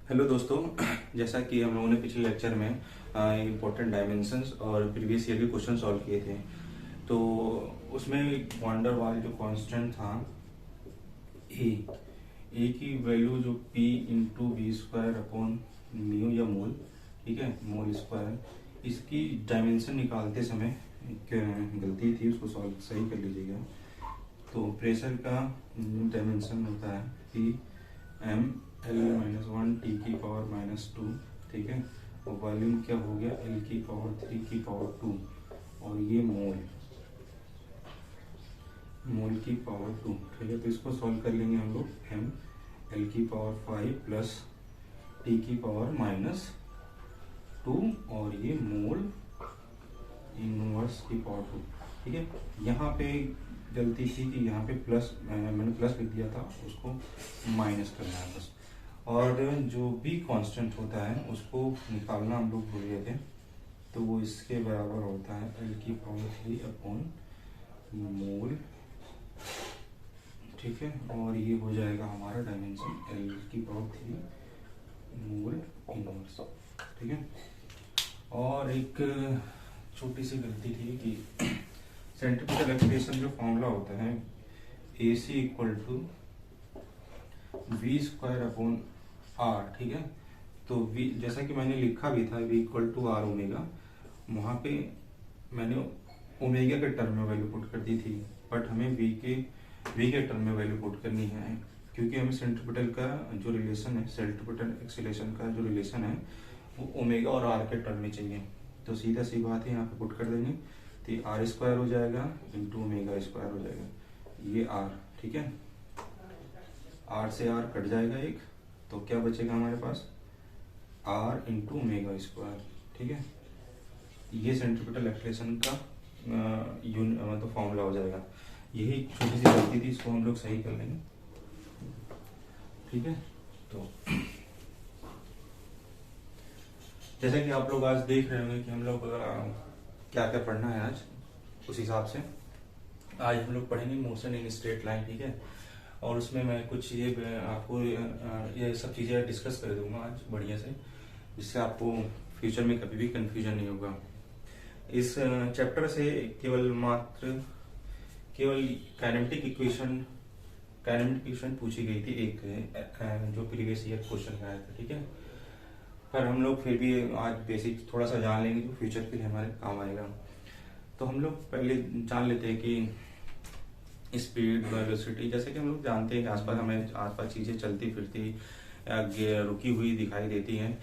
Hello दोस्तों। जैसा कि हम लोगों ने पिछले लेक्चर में इम्पोर्टेंट डायमेंशंस और प्रीवियस ईयर के क्वेश्चन सॉल्व किए थे, तो उसमें वॉन डर वाल जो कांस्टेंट था ए ए की वैल्यू जो P into V square upon mu या मोल, ठीक है, मोल स्क्वायर, इसकी डायमेंशन निकालते समय एक गलती थी, उसको सॉल्व सही कर लीजिएगा। तो प्रेशर का डायमेंशन होता है P M L minus one T की पावर माइनस टू, ठीक है, और वॉल्यूम क्या हो गया एल की पावर थ्री की पावर टू, और ये मोल की पावर टू, ठीक है। तो इसको सॉल्व कर लेंगे हम लोग। एम एल की पावर फाइव प्लस टी की पावर माइनस टू, और ये मोल इनवर्स की पावर टू, ठीक है। यहाँ पे गलती थी कि यहाँ पे प्लस, मैंने प्लस लिख दिया था, उसको माइनस करना है बस। और जो भी कांस्टेंट होता है उसको निकालना हम लोग भूल गए थे, तो वो इसके बराबर होता है एल की पावर थ्री अपॉन मोल, ठीक है। और ये हो जाएगा हमारा डायमेंशन एल की पावर थ्री मोल इनवर्स, ठीक है। और एक छोटी सी गलती थी कि सेंट्रीफ्यूगल एक्सीलरेशन जो फॉर्मूला होता है a c equal to v square upon r, ठीक है। तो वी, जैसा कि मैंने लिखा भी था, V equal to R omega, वहाँ पे मैंने ओमेगा के टर्म में वैल्यू पुट कर दी थी, बट हमें वी के टर्म में वैल्यू पुट करनी है, क्योंकि हमें सेंट्रीपिटल का जो रिलेशन है, सेंट्रीपिटल एक्सीलरेशन का जो रिलेशन है, वो ओमेगा और आर के टर्म में चाहिए। तो सीधा सी बात है, यहाँ पे पुट कर देंगे, तो ये आर स्क्वायर हो जाएगा इंटू ओमेगा स्क्वायर हो जाएगा, ये आर, ठीक है। आर से आर कट जाएगा एक, तो क्या बचेगा हमारे पास आर इंटू ओमेगा स्क्वायर, ठीक है। ये सेंट्रीपिटल एक्सीलरेशन का मतलब फॉर्मूला हो जाएगा। यही छोटी सी गलती थी, इसको हम लोग सही कर लेंगे, ठीक है। तो जैसे कि आप लोग आज देख रहे होंगे कि हम लोग क्या क्या पढ़ना है आज, उस हिसाब से आज हम लोग पढ़ेंगे मोशन इन स्ट्रेट लाइन, ठीक है। और उसमें मैं कुछ ये आपको ये सब चीज़ें डिस्कस कर दूंगा आज बढ़िया से, जिससे आपको फ्यूचर में कभी भी कंफ्यूजन नहीं होगा। इस चैप्टर से केवल काइनेमेटिक इक्वेशन पूछी गई थी, एक जो प्रीवियस ईयर क्वेश्चन आया था, ठीक है। पर हम लोग फिर भी आज बेसिक थोड़ा सा जान लेंगे, जो फ्यूचर के लिए हमारे काम आएगा। तो हम लोग पहले जान लेते हैं कि स्पीड, वेलोसिटी, जैसे कि हम लोग जानते हैं कि हमें आसपास चीज़ें चलती फिरती या रुकी हुई दिखाई देती हैं,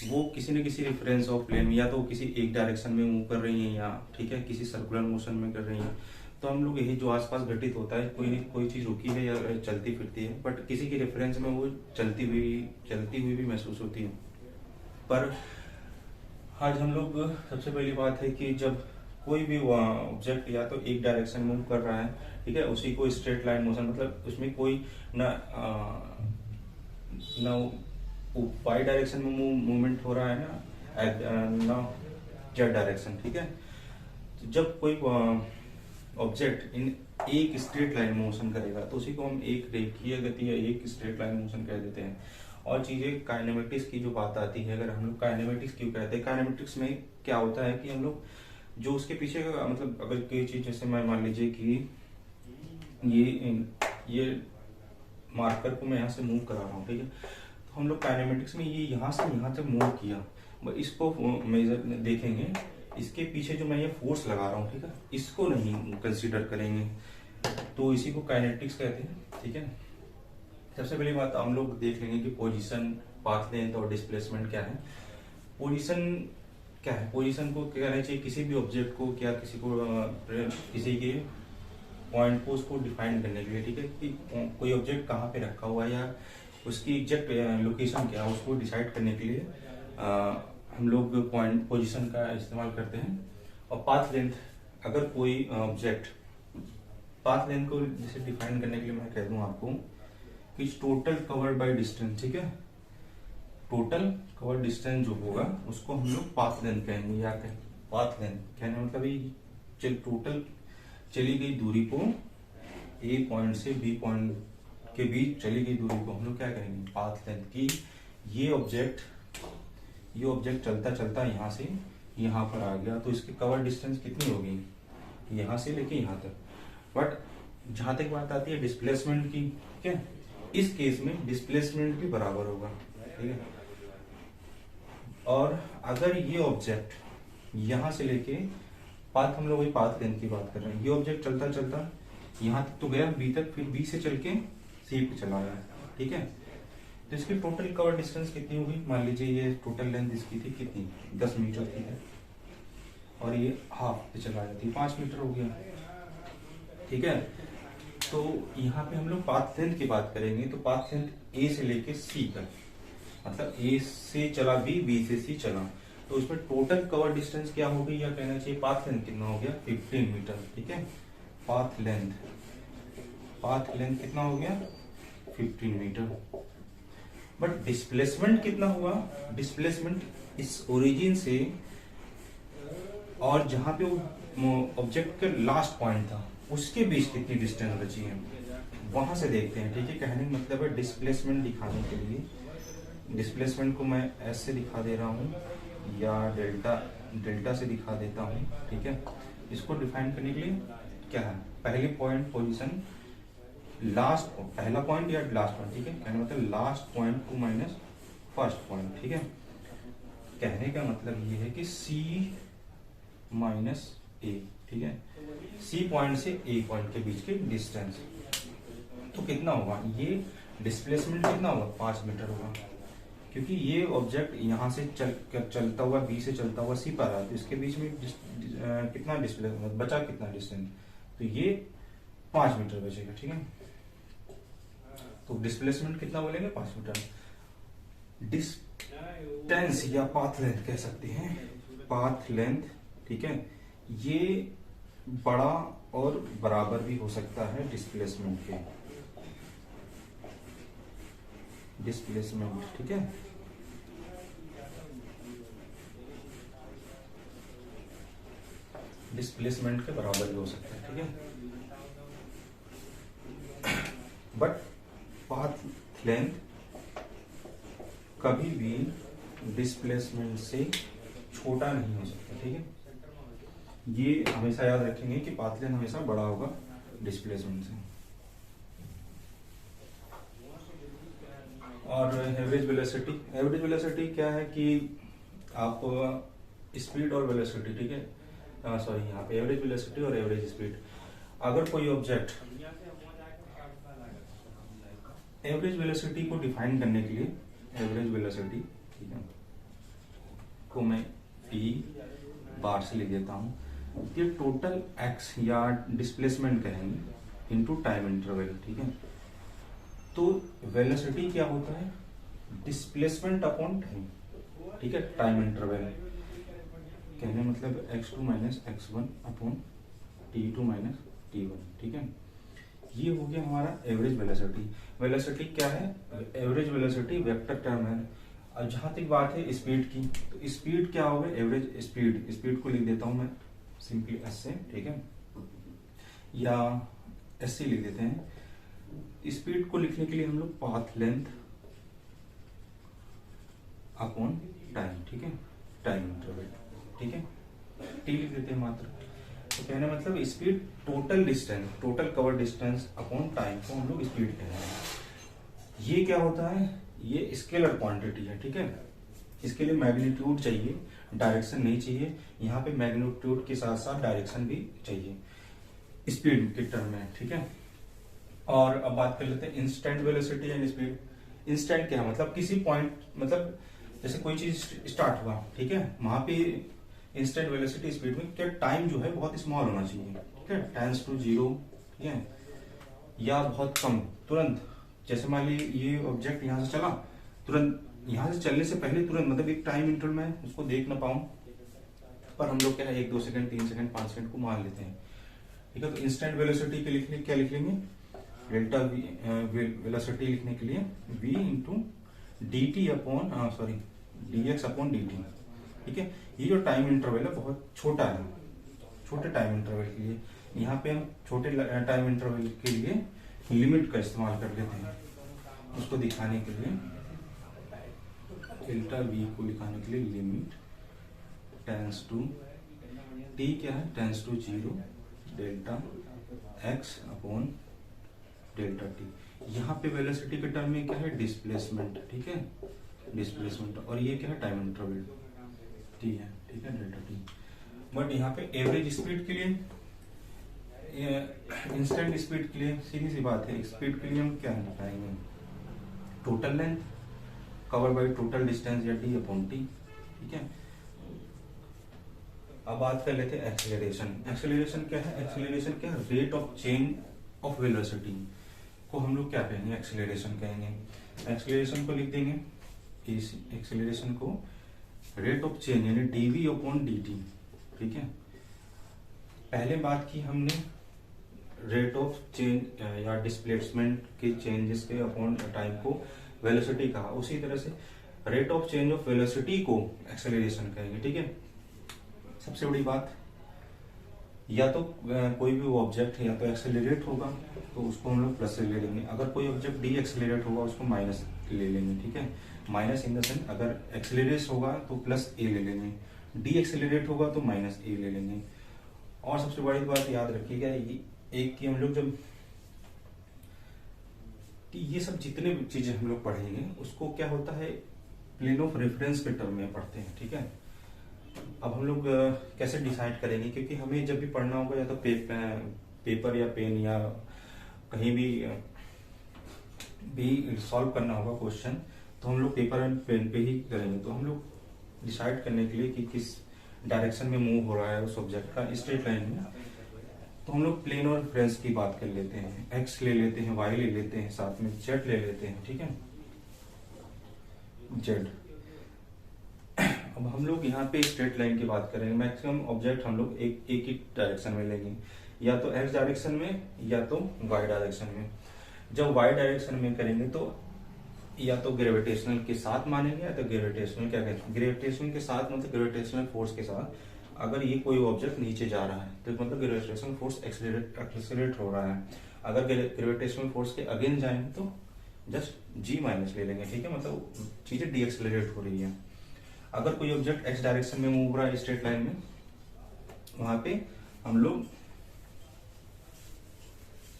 वो किसी न किसी रेफरेंस ऑफ प्लेन में या तो किसी एक डायरेक्शन में मूव कर रही हैं, या ठीक है किसी सर्कुलर मोशन में कर रही हैं। तो हम लोग यही जो आसपास घटित होता है, कोई चीज़ रुकी है या चलती फिरती है, बट किसी की रेफरेंस में वो चलती हुई भी महसूस होती है। पर आज हम लोग सबसे पहली बात है कि जब कोई भी ऑब्जेक्ट या तो एक डायरेक्शन में मूव कर रहा है, ठीक है, उसी को स्ट्रेट लाइन मोशन, मतलब उसमें कोई ना वाई डायरेक्शन में मूवमेंट हो रहा है ना जेड डायरेक्शन, ठीक है। तो जब कोई ऑब्जेक्ट इन एक स्ट्रेट लाइन मोशन करेगा, तो उसी को हम एक रेखीय गति या एक स्ट्रेट लाइन मोशन कह देते हैं। और चीजें काइनेमेटिक्स की जो बात आती है, अगर हम लोग काइनेमेटिक्स क्यों कहते हैं, काइनेमेटिक्स में क्या होता है कि हम लोग जो उसके पीछे का मतलब, अगर कोई चीज, जैसे मैं मान लीजिए कि ये मार्कर को मैं यहाँ से मूव करा रहा हूँ, ठीक है, तो हम लोग काइनेमेटिक्स में ये यहाँ से यहाँ तक मूव किया, इसको मेजर देखेंगे, इसके पीछे जो मैं ये फोर्स लगा रहा हूँ, ठीक है, इसको नहीं कंसीडर करेंगे, तो इसी को काइनेटिक्स कहते हैं, ठीक है। सबसे पहली बात हम लोग देख लेंगे कि पोजीशन, पाथ लेंथ और डिस्प्लेसमेंट क्या है। पोजीशन क्या है, पोजीशन को क्या कहना चाहिए, किसी भी ऑब्जेक्ट को, क्या किसी के पॉइंट को उसको डिफाइन करने के लिए, ठीक है, कि कोई ऑब्जेक्ट कहाँ पे रखा हुआ है या उसकी एग्जैक्ट लोकेशन क्या है, उसको डिसाइड करने के लिए हम लोग पॉइंट पोजीशन का इस्तेमाल करते हैं। और पाथ लेंथ, अगर कोई ऑब्जेक्ट, पाथ लेंथ को जैसे डिफाइन करने के लिए मैं कह दूं आपको कि टोटल कवर्ड बाय डिस्टेंस, ठीक है, टोटल कवर डिस्टेंस जो होगा उसको हम लोग पाथ लेंथ कहेंगे। या पाथ लेंथ कहने मतलब ये टोटल चली गई दूरी को, ए पॉइंट से बी पॉइंट के बीच चली गई दूरी को हम लोग क्या कहेंगे, पाथ लेंथ की ये ऑब्जेक्ट चलता चलता यहाँ से यहाँ पर आ गया, तो इसकी कवर डिस्टेंस कितनी होगी, यहाँ से लेके यहाँ तक। बट जहां तक बात आती है डिस्प्लेसमेंट की, क्या इस केस में डिस्प्लेसमेंट भी बराबर होगा, ठीक है। और अगर ये ऑब्जेक्ट यहां से लेके पाथ, हम लोग वही पाथ लेंथ की बात कर रहे हैं, ये ऑब्जेक्ट चलता चलता यहाँ तक तो गया बी तक, फिर बी से चल के सी पे चला गया, ठीक है। तो इसकी टोटल कवर डिस्टेंस कितनी होगी, मान लीजिए ये टोटल लेंथ इसकी थी कितनी, 10 मीटर थी, और ये हाफ पे चला जाती, 5 मीटर हो गया, ठीक है। तो यहाँ पे हम लोग पाथ लेंथ की बात करेंगे, तो पाथ लेंथ ए से लेके सी तक, मतलब ए से चला बी, बी से सी चला, तो इसमें टोटल कवर डिस्टेंस क्या होगी, या कहना चाहिए पाथ लेंथ कितना हो गया, 15 मीटर, ठीक है। पाथ लेंथ कितना हो गया, 15 मीटर। बट डिस्प्लेसमेंट कितना हुआ, डिस्प्लेसमेंट इस ओरिजिन से और जहां पे वो ऑब्जेक्ट का लास्ट पॉइंट था उसके बीच कितनी डिस्टेंस बची है, वहां से देखते हैं, ठीक है। कहने का मतलब है डिस्प्लेसमेंट दिखाने के लिए, डिस्प्लेसमेंट को मैं एस से दिखा दे रहा हूँ या डेल्टा से दिखा देता हूँ, ठीक है। इसको डिफाइन करने के लिए क्या है, पहले पॉइंट पोजीशन, लास्ट पहला पॉइंट या लास्ट पॉइंट, ठीक है। कहने का मतलब लास्ट पॉइंट को माइनस फर्स्ट पॉइंट, ठीक है। कहने का मतलब ये है कि सी माइनस ए, ठीक है। सी पॉइंट से ए पॉइंट के बीच की डिस्टेंस तो कितना होगा, ये डिस्प्लेसमेंट कितना होगा, 5 मीटर होगा, क्योंकि ये ऑब्जेक्ट यहाँ से चलता हुआ बी से चलता हुआ सी पर रहा है, तो इसके बीच में कितना डिस्प्लेसमेंट बचा, कितना डिस्टेंस, तो ये 5 मीटर बचेगा, ठीक है। तो डिस्प्लेसमेंट कितना बोलेंगे, 5 मीटर। डिस्टेंस या पाथ लेंथ कह सकते हैं, पाथ लेंथ, ठीक है। ये बड़ा और बराबर भी हो सकता है डिस्प्लेसमेंट के, डिस्प्लेसमेंट, ठीक है। डिस्प्लेसमेंट के बराबर भी हो सकता है, ठीक है। बट पाथ लेंथ कभी भी डिस्प्लेसमेंट से छोटा नहीं हो सकता, ठीक है। ये हमेशा याद रखेंगे कि पाथ लेंथ हमेशा बड़ा होगा डिस्प्लेसमेंट से। और एवरेज वेलोसिटी क्या है कि आप स्पीड और वेलोसिटी, ठीक है, सॉरी यहाँ पे एवरेज वेलोसिटी और एवरेज स्पीड, अगर कोई ऑब्जेक्ट एवरेज वेलोसिटी को डिफाइन करने के लिए, एवरेज वेलोसिटी, ठीक है, को मैं टी बार से लिख देता हूँ, ये टोटल एक्स या डिस्प्लेसमेंट कहेंगे इनटू टाइम इंटरवल, ठीक है। तो वेलोसिटी क्या होता है, डिस्प्लेसमेंट अपॉन टाइम, ठीक है, टाइम इंटरवल, कहने मतलब x2 minus x1 upon t2 minus t1, ठीक है। ये हो गया हमारा एवरेज वेलोसिटी। वेलोसिटी क्या है, एवरेज वेलोसिटी वेक्टर टर्म है। अब जहां तक बात है स्पीड की, तो स्पीड क्या होगा, एवरेज स्पीड को लिख देता हूं मैं सिंपली एस से, ठीक है, या एस से लिख देते हैं। स्पीड को लिखने के लिए हम लोग पाथ लेंथ अपॉन टाइम, ठीक है, टाइम इंटरवल, ठीक है, टी लिख देते हैं मात्र। तो कहने मतलब speed total distance, total cover distance upon time को हम लोग स्पीड कह रहे हैं। ये क्या होता है, ये स्केलर क्वांटिटी है, ठीक है। इसके लिए मैग्नीट्यूड चाहिए, डायरेक्शन नहीं चाहिए। यहाँ पे मैग्नीट्यूड के साथ साथ डायरेक्शन भी चाहिए स्पीड के टर्म में, ठीक है। और अब बात कर लेते हैं instant velocity and speed. Instant क्या है, मतलब किसी पॉइंट, मतलब जैसे कोई चीज स्टार्ट हुआ, ठीक है, वहां पे इंस्टेंट वेलोसिटी स्पीड में क्या टाइम जो है बहुत स्मॉल होना चाहिए, ठीक है, टेंस टू 0, ठीक है, या बहुत कम, तुरंत। जैसे मान ली ये ऑब्जेक्ट यहाँ से चला, तुरंत यहाँ से चलने से पहले तुरंत, मतलब एक टाइम इंटरवल में उसको देख ना पाऊं, पर हम लोग क्या है 1, 2 सेकंड, 3 सेकंड, 5 सेकंड को मान लेते हैं, ठीक है। तो इंस्टेंट वेलोसिटी के लिखने क्या लिख लेंगे, डेल्टा वेलोसिटी लिखने के लिए v into D T upon sorry D x upon D T, ठीक है। ये जो टाइम इंटरवल है बहुत छोटा है, छोटे टाइम इंटरवल के लिए यहाँ पे हम छोटे टाइम इंटरवल के लिए लिमिट का इस्तेमाल कर लेते हैं उसको दिखाने के लिए। डेल्टा वी को दिखाने के लिए लिमिट टेंस टू टी क्या है, tends to 0 delta x upon delta T. यहाँ पे वेलोसिटी के टर्म में क्या है, डिस्प्लेसमेंट, ठीक है, डिस्प्लेसमेंट, और ये क्या है, टाइम इंटरवल टी है, ठीक है, डेल्टा टी। बट यहाँ पे एवरेज स्पीड के लिए, इंस्टेंट स्पीड के लिए सीधी सी बात है, स्पीड के लिए हम क्या बताएंगे, total length cover by total distance या डी अपॉन टी, ठीक है। अब बात कर लेते हैं एक्सेलरेशन। एक्सेलरेशन क्या है, एक्सेलरेशन क्या है, rate of change of velocity को हम लोग क्या कहेंगे, एक्सेलरेशन कहेंगे। एक्सेलरेशन को लिख देंगे, इस एक्सेलरेशन को रेट ऑफ चेंज यानी डीवी अपॉन डी, ठीक है। पहले बात की हमने रेट ऑफ चेंज या डिस्प्लेसमेंट के चेंजेस के अपॉन टाइम को वेलोसिटी कहा, उसी तरह से rate of change of velocity को एक्सेलरेशन कहेंगे, ठीक है। सबसे बड़ी बात, या तो कोई भी ऑब्जेक्ट या तो एक्सेलरेट होगा तो उसको हम लोग प्लस से ले लेंगे, अगर कोई ऑब्जेक्ट डी एक्सेलरेट होगा उसको माइनस ले लेंगे, ठीक है। माइनस इन द सेंस अगर एक्सेलरेट होगा तो प्लस ए ले लेंगे, डी एक्सेलरेट होगा तो माइनस ए ले लेंगे। और सबसे बड़ी बात याद रखिएगा, एक की हम लोग जब ये सब जितने चीजें हम लोग पढ़ेंगे उसको क्या होता है, प्लेन ऑफ रेफरेंस के टर्म में पढ़ते हैं, ठीक है। अब हम लोग कैसे डिसाइड करेंगे, क्योंकि हमें जब भी पढ़ना होगा या तो पेपर या पेन या कहीं भी सॉल्व करना होगा क्वेश्चन, तो हम लोग पेपर एंड पेन पे ही करेंगे। तो हम लोग डिसाइड करने के लिए कि किस डायरेक्शन में मूव हो रहा है उस ऑब्जेक्ट का स्ट्रेट लाइन में, तो हम लोग प्लेन और रेफरेंस की बात कर लेते हैं, एक्स ले लेते हैं, वाई ले लेते हैं, साथ में जेड ले लेते हैं, ठीक है, जेड। अब हम लोग यहाँ पे स्ट्रेट लाइन की बात करेंगे, मैक्सिमम ऑब्जेक्ट हम लोग एक ही डायरेक्शन में लेंगे, या तो एक्स डायरेक्शन में या तो वाई डायरेक्शन में। जब वाई डायरेक्शन में करेंगे तो या तो ग्रेविटेशनल के साथ मानेंगे, या तो ग्रेविटेशनल क्या कहते हैं, ग्रेविटेशनल के साथ मतलब ग्रेविटेशनल फोर्स के साथ। अगर ये कोई ऑब्जेक्ट नीचे जा रहा है तो मतलब ग्रेविटेशनल फोर्स एक्सेलरेट हो रहा है, अगर ग्रेविटेशनल फोर्स के अगेंस्ट जाएंगे तो जस्ट जी माइनस ले लेंगे, ठीक है, मतलब चीजें डी एक्सेलरेट हो रही है। अगर कोई ऑब्जेक्ट एक्स डायरेक्शन में मूव रहा है स्ट्रेट लाइन में, वहां पे हम लोग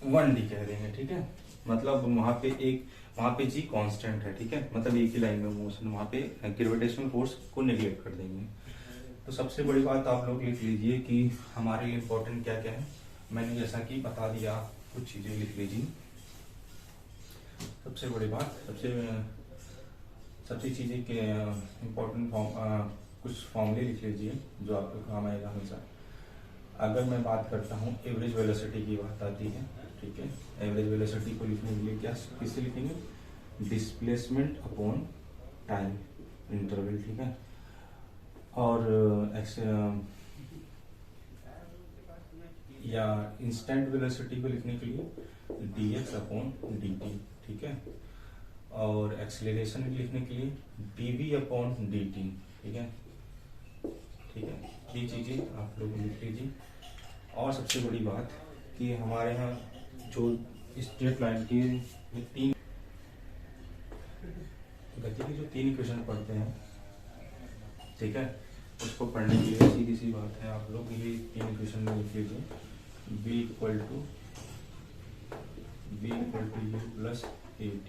1d कह देंगे, ठीक है, मतलब वहां पे जी कांस्टेंट है, ठीक है, मतलब एक ही लाइन में मोशन, वहां पे ग्रेविटेशनल फोर्स को नेग्लेक्ट कर देंगे। तो सबसे बड़ी बात आप लोग लिख लीजिए कि हमारे लिए इम्पोर्टेंट क्या क्या है, मैंने जैसा कि बता दिया, कुछ चीजें लिख लीजिए। सबसे बड़ी बात, सबसे चीजें के इम्पोर्टेंट कुछ फॉर्मूले लिख लीजिए जो आपको काम आएगा हमेशा। अगर मैं बात करता हूँ एवरेज वेलोसिटी की बात आती है, ठीक है, एवरेज वेलोसिटी को लिखने के लिए क्या किससे लिखेंगे, डिस्प्लेसमेंट अपॉन टाइम इंटरवल, ठीक है। और या इंस्टेंट वेलोसिटी को लिखने के लिए dx अपॉन dt, ठीक है। और एक्सेलरेशन लिखने के लिए dv अपॉन dt, ठीक है, ठीक है, ये चीजें आप लोग लिख लीजिए। और सबसे बड़ी बात कि हमारे यहाँ जो स्ट्रेट लाइन की तीन गति की जो 3 इक्वेशन पढ़ते हैं, ठीक है, उसको पढ़ने के लिए सीधी सी बात है, आप लोग ये 3 इक्वेशन में लिख लीजिए, b equal to u plus at,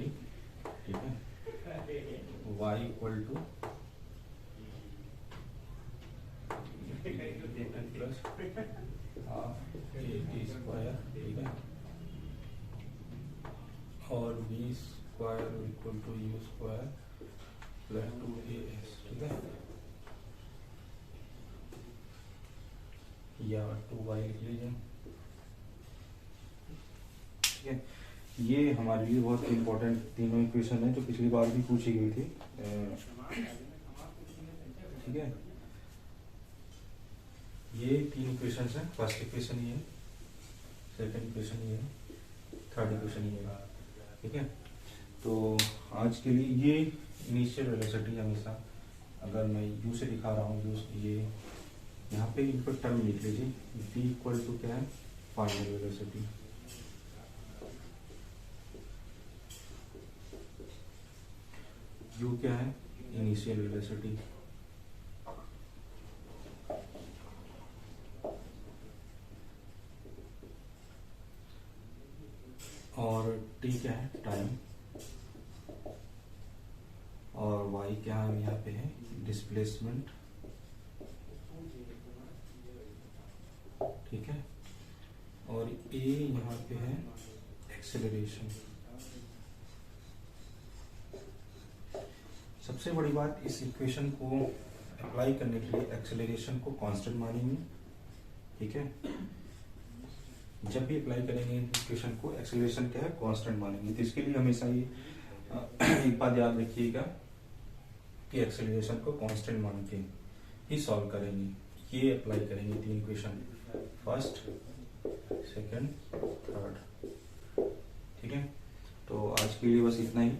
ठीक है, y equal to plus half at square, ठीक है, और v square equal to u square plus 2as, ठीक है, या 2y लिख लीजिए, ठीक है। ये हमारे लिए बहुत इंपॉर्टेंट तीनों इक्वेशन है जो पिछली बार भी पूछी गई थी, ठीक है। ये 3 इक्वेशन है, फर्स्ट इक्वेशन ये है, सेकंड इक्वेशन ये है, थर्ड इक्वेशन ये है, ठीक है। तो आज के लिए ये इनिशियल वेलोसिटी हमेशा, अगर मैं u से दिखा रहा हूँ, ये यहाँ पे इनपुट टर्म लिख लीजिए, v इक्वल टू क्या है, फाइनल वेलोसिटी, u क्या है, इनिशियल वेलोसिटी, और टी क्या है, टाइम, और वाई क्या है यहाँ पे है, डिस्प्लेसमेंट, ठीक है, और ए यहाँ पे है एक्सेलरेशन। सबसे बड़ी बात, इस इक्वेशन को अप्लाई करने के लिए एक्सेलरेशन को कांस्टेंट मानेंगे, ठीक है। जब भी अप्लाई करेंगे इक्वेशन को, एक्सेलरेशन क्या है, कांस्टेंट मानेंगे। तो इसके लिए हमेशा ये एक बात याद रखिएगा कि एक्सेलरेशन को कांस्टेंट मान के ही सॉल्व करेंगे। ये अप्लाई करेंगे 3 इक्वेशन, फर्स्ट, सेकंड, थर्ड, ठीक है। तो आज के लिए बस इतना ही।